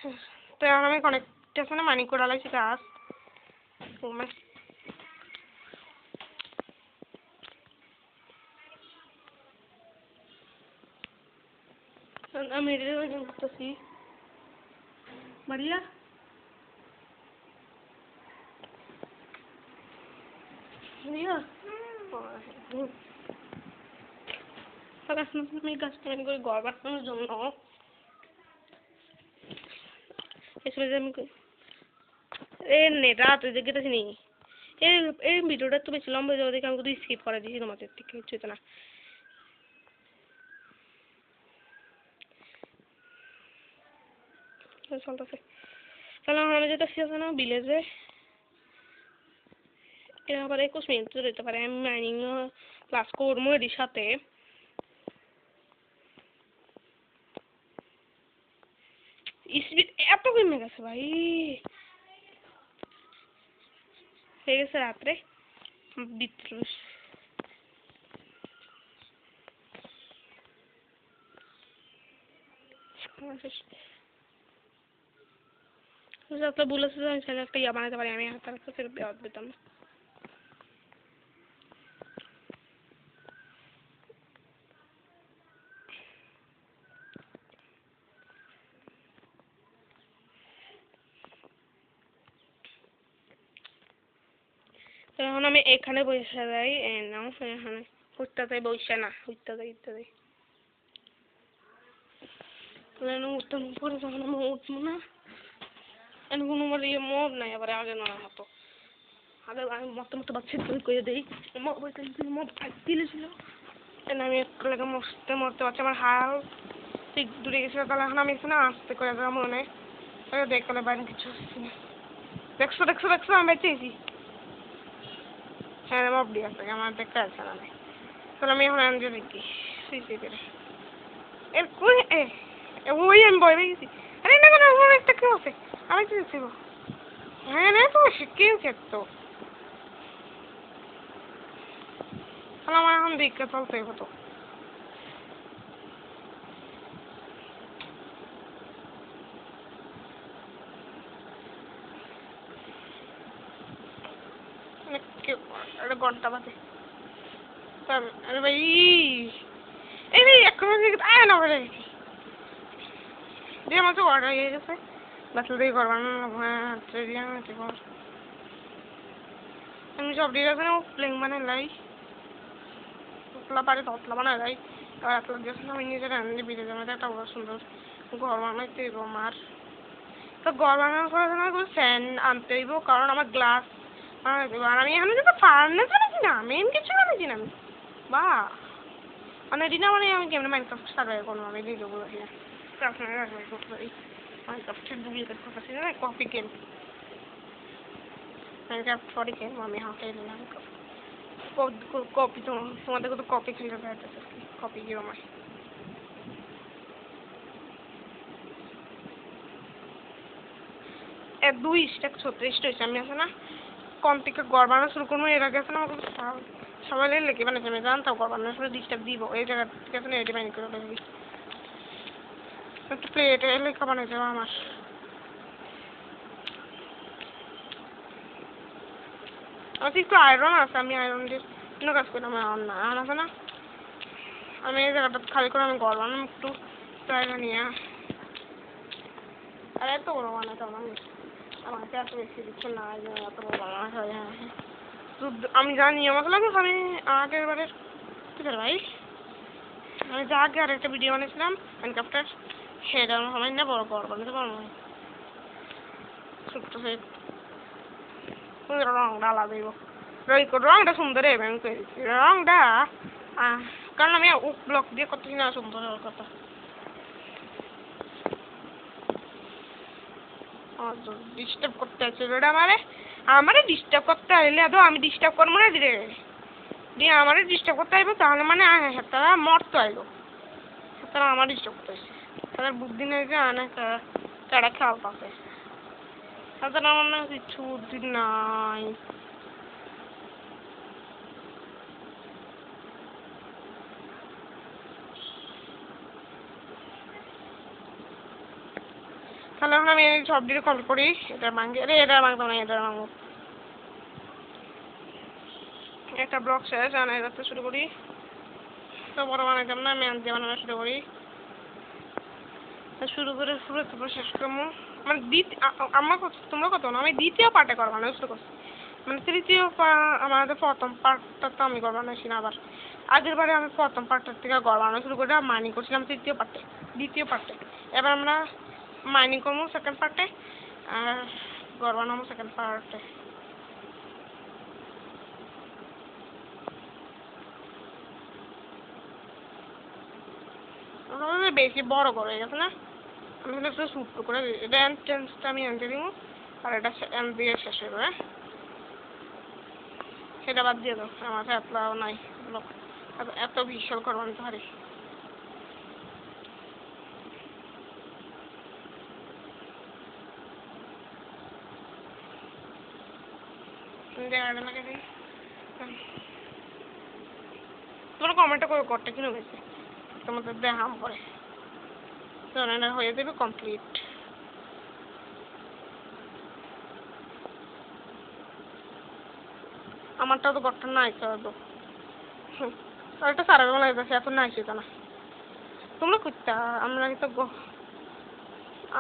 তো এখন আমি কানেক্টেশনে মানি করে লাইছি কাজ আমি রেডিও করতেছি মারিয়া মারিয়া আমি গাছ তৈরি করে ঘর বানানোর জন্য নেটা তুই দেখে গেছিস নি এই ভিডিওটা তো বেশি লম্বা হয়ে যাবে দেখে আমি তো স্কিপ করে দিয়েছি তোমাদের ঠিক কিছু হতো না চলতেছে তাহলে আমি যেতেছি আছে না ভিলেজে এরা আবার 21 মিনিট তো দিতে পারে আমি মাইনিং ক্লাস করবো এর সাথে স্পিড এত কমে গেছে ভাই হয়ে গেছে রাত্রে 32 একটা বলেছে যে আমি ছেলে একটা ইয়া বানাতে পারি আমি তার কাছে দিতাম না এখন আমি এখানে বসে যাই নাও এখানে উঠতে বসে না উঠতে যাই উঠতাম পরে যখন আমি উঠবো না এখন কোনো মব নাই আবার আগে নড়ার মতো আগে আমি মতো বাচ্চা করে দিই মব দিলেছিল আমি একটু লাগে মরতে পারছি আমার হাল ঠিক দূরে গেছিল তাহলে এখন আমি এখানে আসতে করে দেওয়া মনে দেখলে বাইরে কিছু হচ্ছে না দেখছো আমি বেঁচেছি হ্যাঁ মব দিয়ে আছে আমার দেখতে আছে না তাহলে আমি এখন আনতে দেখি এর কই ওই আমি ভয় পেয়ে গেছি আরে না না আমার একটা কেউ আছে আমি কি দেখছি হ্যাঁ না তো কেউ খেত তাহলে আমার এখন দেখতে চলতে হতো একটা ঘন্টা বাজে আরে ভাই এই ভাই এখন আয় না বলে গেছি দিয়ে আমার তো অর্ডার হয়ে গেছে বাচ্চা দিয়ে করবার না আমি সব দিয়ে গেছে প্লেন বানাই লাই ততলা পারে ততলা বানাই লাই আর এতলা দিয়েছে আমি নিজের রান্না বিরে যাবো একটা বড় সুন্দর ঘর বানাইতে হইব আমার তো ঘর বানানোর করে কোনো ফ্যান আনতে হইব কারণ আমার গ্লাস আর আমি এখানে যদি ফার্নেস বানাইছি না মেন কিছু বানাইছি না আমি বা মানে এটি না মানে আমি কেমন মাইনক্রাফট সার্ভাইভ করবো আমি নিজে বলেছি না মাইনক্রাফটের ডুপ্লিকেট করতেছি না copy game Minecraft sorry game আমি হাতে এলাম কপি তোমাদের কত কপি খেলে বেড়াতেছে কপি গেম আমার 2 স্ট্যাক 36 হয়েছে আমি আছে না কম থেকে গড় বানানো শুরু করবো এর আগে আছে না আমাকে সবাই লেগে বানাইছে আমি জানতাম গড় বানানোর সময় ডিস্টার্ব দিব এই জায়গা থেকে আছে না এটি বানিয়ে করে দেবি একটু প্লেটে লেখা বানাই যাবো আমার একটু আয়রন আছে আমি আয়রন দিয়ে কোনো কাজ করি আমার আয়রন না আয়রন আছে না আমি এই জায়গাটা খালি করে আমি গড় বানানো একটু জায়গা নিয়ে আর এত বড় বানাতে আমি আমাকে এত বেশি দিচ্ছে না এত বড় বানানো হয় আমি জানি আমাকে লাগে আমি আগের বারে ভাই আমি যা আগে আর একটা ভিডিও বানিয়েছিলাম মাইনক্রাফটের সেটা আমার না বড় বড় বানাতে পারবো ছোট্ট রংটা আলাদা দিব রংটা সুন্দর হবে আমি করে দিচ্ছি রংটা কারণ আমি ব্লক দিয়ে করতেছি না সুন্দর হওয়ার কথা ডিস্টার্ব করতে আছে ওটা আমারে ডিস্টার্ব করতে আসলে আদৌ আমি ডিস্টার্ব করবো না দিলে দিয়ে আমারে ডিস্টার্ব করতে আসবো তাহলে মানে তারা মরতে আসবো তারা আমার ডিস্টার্ব করতে আসছে তাদের বুদ্ধি নেই যে অনেক তারা খেয়াল পাবে তাদের আমার না কিছু বুদ্ধি নাই তাহলে এখন আমি সব ডিরে কমপ্লিট করি। এটা ভাঙি, আরে এটা ভাঙতাম না, এটা ভাঙবো। একটা ব্লক শেষ, আর এটা শুরু করি। তো বড় বানাইতাম না, আমি দিয়ে বানানো শুরু করি। শুরু করে পুরো তারপর শেষ করবো। মানে আমার তোমরা কত না, আমি দ্বিতীয় পার্টে করবো না শুরু করছি। মানে তৃতীয় আমাদের প্রথম পার্টটা তো আমি গড় বানাইছি না। আবার আগের বারে আমি প্রথম পার্টটার থেকে গড় বানানো শুরু করে মাইনিং করছিলাম দ্বিতীয় পার্টে। এবার আমরা মাইনিং করবো সেকেন্ড পার্টে, আর গড় বানাবো সেকেন্ড পার্টে। বেশি বড় করে গেছে না, আমি একটু শ্যুট করে এটা এন্ট্রেন্সটা আমি এনতে দিব, আর এটা এন দিয়ে শেষ হয়ে যাবে। সেটা বাদ দিয়ে দাও, আমার এতলাও নাই, এত বিশাল করবো নিতে পারি। তোমরা কমেন্টটা করে করতে কিনে গেছে, তোমাদের দেখাম পরে। তো হয়ে যাবে কমপ্লিট। আমারটাও তো ঘরটা নাই তো, একটা সারা বেলা লাগতেছে, এত নাই সেটা না। তোমরা করতে আমরা তো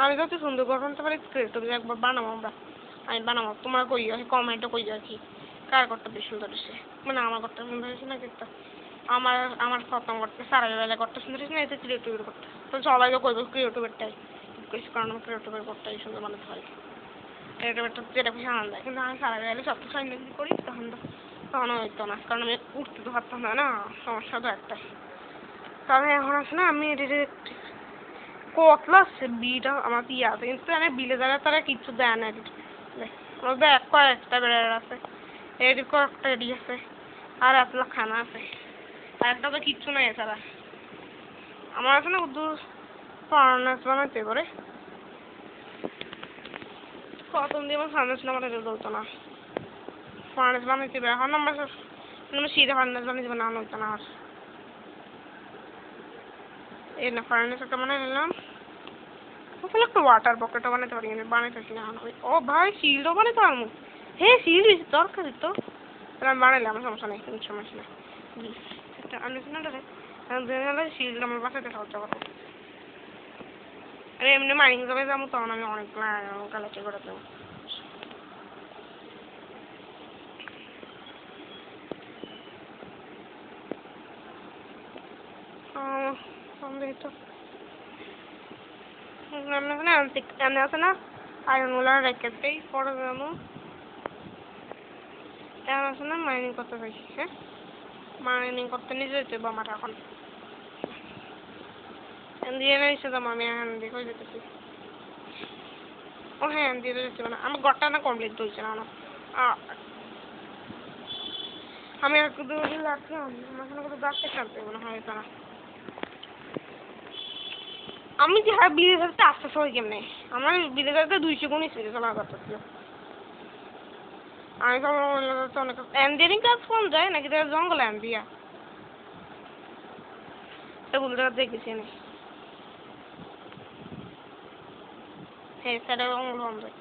আমি যত সুন্দর ঘর বানাতে পারি, ক্রিয়েটিভ একবার বানাবো আমরা, আমি বানাবো। তোমরা কই কমেন্টও কই কি কার ঘরটা বেশি সুন্দর হয়েছে, মানে আমার ঘরটা সুন্দর হয়েছে না কিন্তু আমার আমার প্রথম করতে সারা বেলা ঘরটা সুন্দর হয়েছে না, এতে ক্রিয়েটিভের করতে। তো সবাই তো করবো ক্রিয়েটিভেরটাই, কারণ আমার ক্রিয়েটিভের ঘরটাই সুন্দর বানাতে পারি। ক্রিয়েটিভেরটা যেটা বেশি আনন্দ দেয়, কিন্তু আমি সারা বেলা সব কিছু আনন্দ যদি করি তখন হইতো না, কারণ আমি উঠতে তো পারতাম না, সমস্যা তো একটাই। তবে এখন আছে না, আমি কতলা আছে বিটা আমার ইয়ে আছে, কিন্তু আমি বিলে যাবে তারা কিচ্ছু দেয় না। আমার ব্যাগ কয়েকটা বেড়ার আছে, এদিক কয়েকটা এডি আছে, আর এতলা খানা আছে, আর একটা তো কিচ্ছু নাই এছাড়া। আমার আছে না শুধু ফার্নেস বানাইতে করে, প্রথম দিয়ে আমার ফার্নেস না বানাইতে চলতো না, ফার্নেস বানাইতে হবে। এখন আমরা সিধা ফার্নেস বানাইতে না হইতো না। আর এই না ফার্নেস একটা বানাই নিলাম, তাহলে একটা ওয়াটার বকেটও বানাইতে পারি, বানাইতেছি না আমি। ও ভাই শিল্ডও বানাইতে পারবো, হ্যাঁ শিল্ড দরকারই তো, তাহলে আমি বানাইলাম, আমার সমস্যা নেই, কোনো সমস্যা নেই। আমি শিল্ড আমার বাসাতে সাহায্য করবো। আরে এমনি মাইনিং যাবে যাবো, তখন আমি অনেক কালেক্ট করে দেবো। তো এমনি আছে না আয়রনগুলো রেখে দেই, পরে যাবো। এখন আছে না মাইনিং করতে পারছি, হ্যাঁ মাইনিং করতে নিয়ে যেতে হবে আমার এখন। দিয়ে নিচে যাবো আমি, এখন দিয়ে হয়ে যেতেছি। ও হ্যাঁ দিয়ে যেতে না, আমার ঘরটা না কমপ্লিট হয়েছে না। আমি আর একটু দূরে লাগলাম, আমার কোনো গাছটা কাটতে মনে হয় তারা। আমি যে হ্যাঁ বিলে ধরতে আস্তে সময় কেমনে, আমার বিলে ধরতে 200 গুণ স্পিডে চলা করতেছিল। আমি তো অনেক এন্ডিয়ারিং কাজ কোন যায় নাকি জঙ্গলে এন্ডিয়া, এটা বলতে দেখেছি না। হ্যাঁ সেটা জঙ্গল বন্ধ যায়।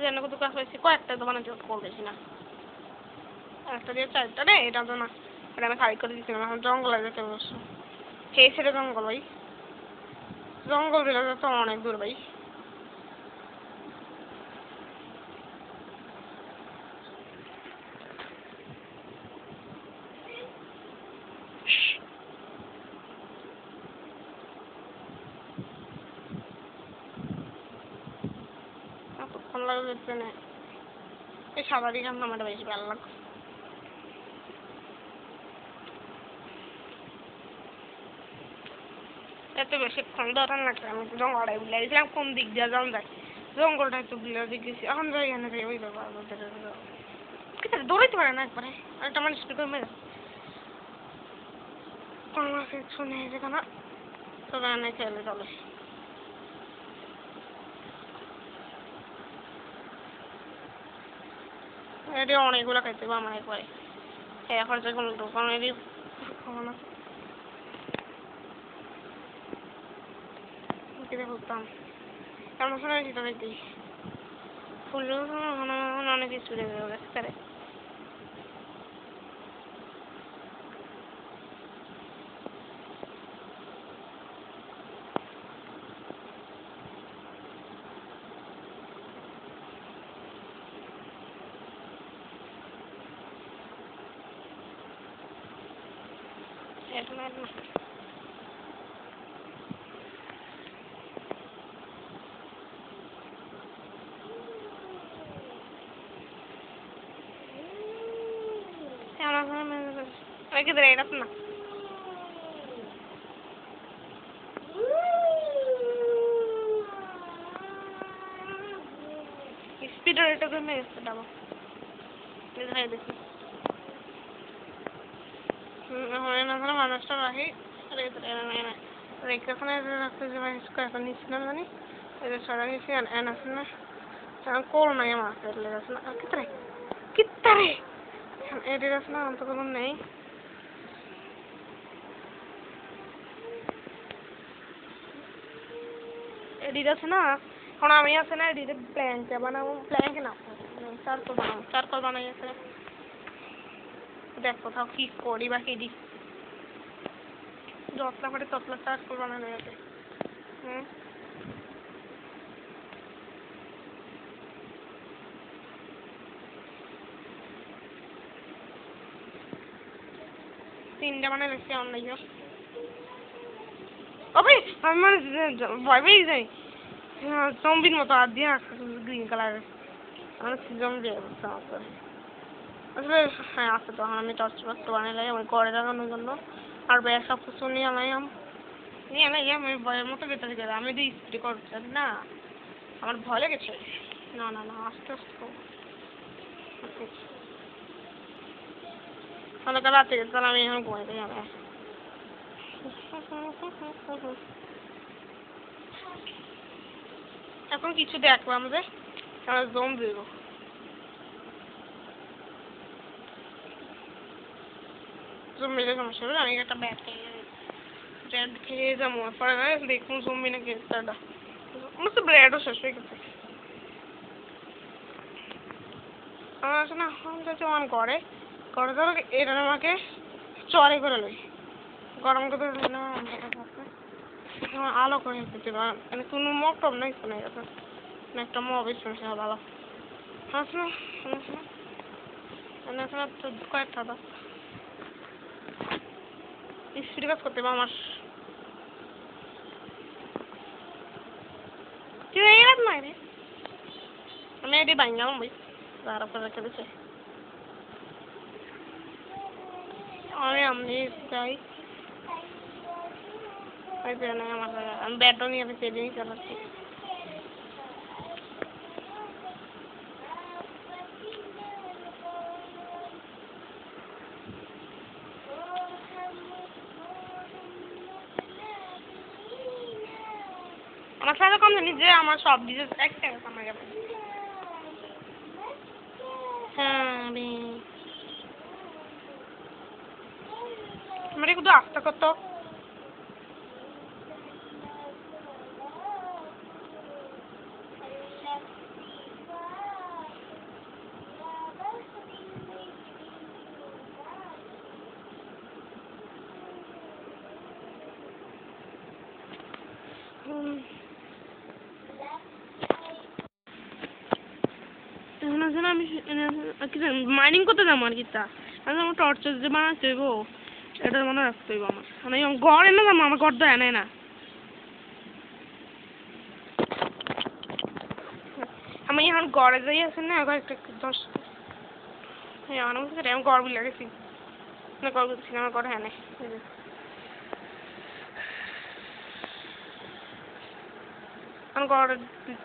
যেন কত কাজ হয়েছে, কয়েকটা তো বানাতে করবেছি না, একটা দিয়ে 4টা রে, এটা তো না, এটা আমি খালি করে দিচ্ছিলাম। এখন জঙ্গলে যেতে বসছো, সেই ছেড়ে জঙ্গল ভাই, জঙ্গল দিলে তো অনেক দূর ভাই। এতক্ষণ লাগে যেতে না, এই সাদা দিকে আমার বেশি ভালো লাগে। এত বেশিক্ষণ ধরে লাগে, আমি জঙ্গলটাই বুঝলে গেছিলাম কোন দিক দিয়ে যাওয়া যায়, জঙ্গলটা একটু বুঝলে দেখেছি। এখন যাই এখানে যাই ওই দৌড়াইতে পারে না একবারে, একটা মানুষ করে মেরে কোনো কিছু নেই যেখানে, তবে এনে খেলে চলে। এটি অনেকগুলো খাইতে হবে আমার একবারে, এখন যে কোনো দোকানেরই খাওয়ানো কিনে করতাম কেমন শোনা সেটা দেখি ফুল অনেক কিছু লেগে গেছে এখন hay que traer una speeder এটা করে মেরে দাও দেখাই দেখি না না মানুষটা রাখি রেখে রাখতে যে এখন নিচ্ছিলাম জানি এটা সরা গেছি এন আছে না কোল নাই আমার আছে না কিত্তারে এদের আছে না অন্ত কোনো নেই এডিট আছে না এখন আমি আছে না এডিটে প্ল্যাঙ্ক বানাবো প্ল্যাঙ্ক না চারকোল বানাই আছে দেখ কোথাও কি করি বা কি দি যতলা করে ততলা চারকোল বানানো যাবে তিনটা মানে বেশি অনলাইন ওবে আমি মানে ভয় পেয়ে যাই জম্বির মতো আর দিয়ে গ্রিন কালারের আমার জম্বি অবস্থা আসলে হ্যাঁ আছে তখন আমি টর্চ বক্স বানাইলাম আমি ঘরে লাগানোর জন্য আর ব্যাগ সব কিছু নিয়ে আনাইলাম আমি ভয়ের মতো গেতে গেলে আমি তো স্প্রে করছি না আমার ভয় লেগেছে না না না আস্তে আস্তে অনেক রাতে গেছে তাহলে আমি এখন ঘুমাইতে যাবে এখন কিছু দেখলাম যে জম দিব জম্বিদের সমস্যা হবে আমি একটা ব্যাট খেয়ে যাবো পরে দেখুন জম্বি না গেছটা আমার তো ব্রেডও শেষ হয়ে গেছে আমার আছে না যাচ্ছে অন করে ধরো এটা আমাকে চড়ে করে লই গরম করে না আলো করে দিতে মানে কোনো মগ টব নাই শোনা গেছে না একটা মব শুনছে ভালো আছে না তো কয়েকটা দাও স্পিড কাজ করতে আমার তুই এই রাত নাই রে আমি এটি বাঙ্গালাম ভাই তার উপর রেখে দিচ্ছে আমি যাই আমি ব্যাটও নিয়ে আমি সেদিনই চালাচ্ছি আমার সাথে কম জানি যে আমার সব ডিজে এক টাকা কামাই যাবে হ্যাঁ আমি একটু আস্তে করতো আমি মাইনিং করতে যাবো আর কি তা আমার টর্চ যে বানাতে হইব এটা মনে রাখতে হইব আমার মানে ঘর এনে যাবো আমার ঘর তো এনে না আমি এখন ঘরে যাই আছে না একবার একটা 10 আমি ঘর বিলে গেছি না ঘর করছি আমার ঘরে এনে আমি ঘরে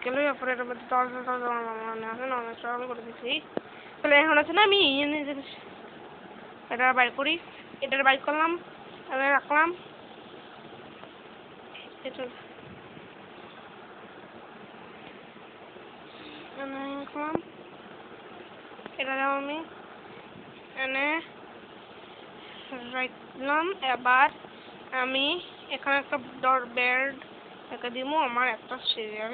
গেলে তারপরে এটার মধ্যে দরজা মনে আছে না অনেক সব করে দিচ্ছি তাহলে এখন আছে না আমি এটা বাইর করি এটা বাইর করলাম আমি রাখলাম রাখলাম এটা যাও আমি এনে রাখলাম। এবার আমি এখানে একটা বেড একে দিব, আমার একটা সিরিয়াল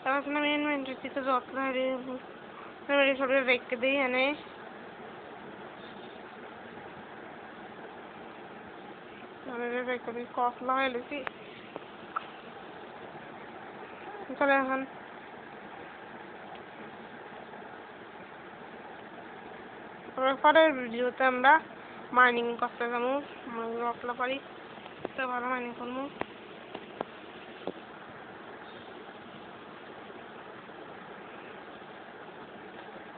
তারপর আমি ইনভেন্টরি থেকে যত্ন সব রেখে দিই এনে। রেখে দিই কফ লাগাই লিখি। তাহলে এখন পরের ভিডিওতে আমরা মাইনিং করতে যাবো, রকলা পারি তো ভালো মাইনিং করবো।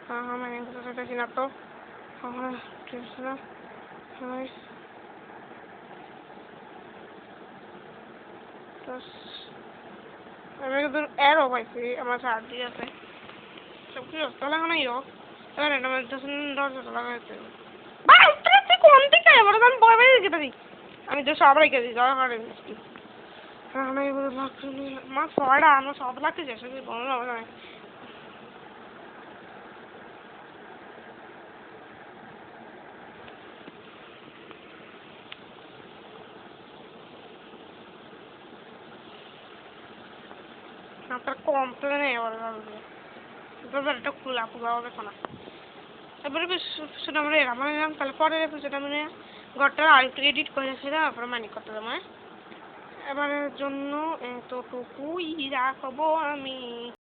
হ্যাঁ মাইনিং করতে চাইছি না তো, আমি কিন্তু এরও পাইছি আমার চার্জি আছে সব কিছু তাহলে এখন এবার এটা দরজাটা লাগাইতে কোন দিকে এবার আমি বই বই রেখে দিই, আমি তো সব রেখে দিই দরকার মিষ্টি। এখন এগুলো লাগছে আমার ছয়টা, আমার সব লাগতে চেষ্টা করি কোনো না। আপনার কমপ্লেন এবার এবার এটা খোলা পুরো হবে না। এবারে সেটা আমরা এরকম নিলাম, তাহলে পরের এপিসোড আমি ঘরটা আর একটু এডিট করে রেখেছিলাম, তারপরে মানি করতে যাবো। এবারের জন্য এতটুকুই রাখবো আমি।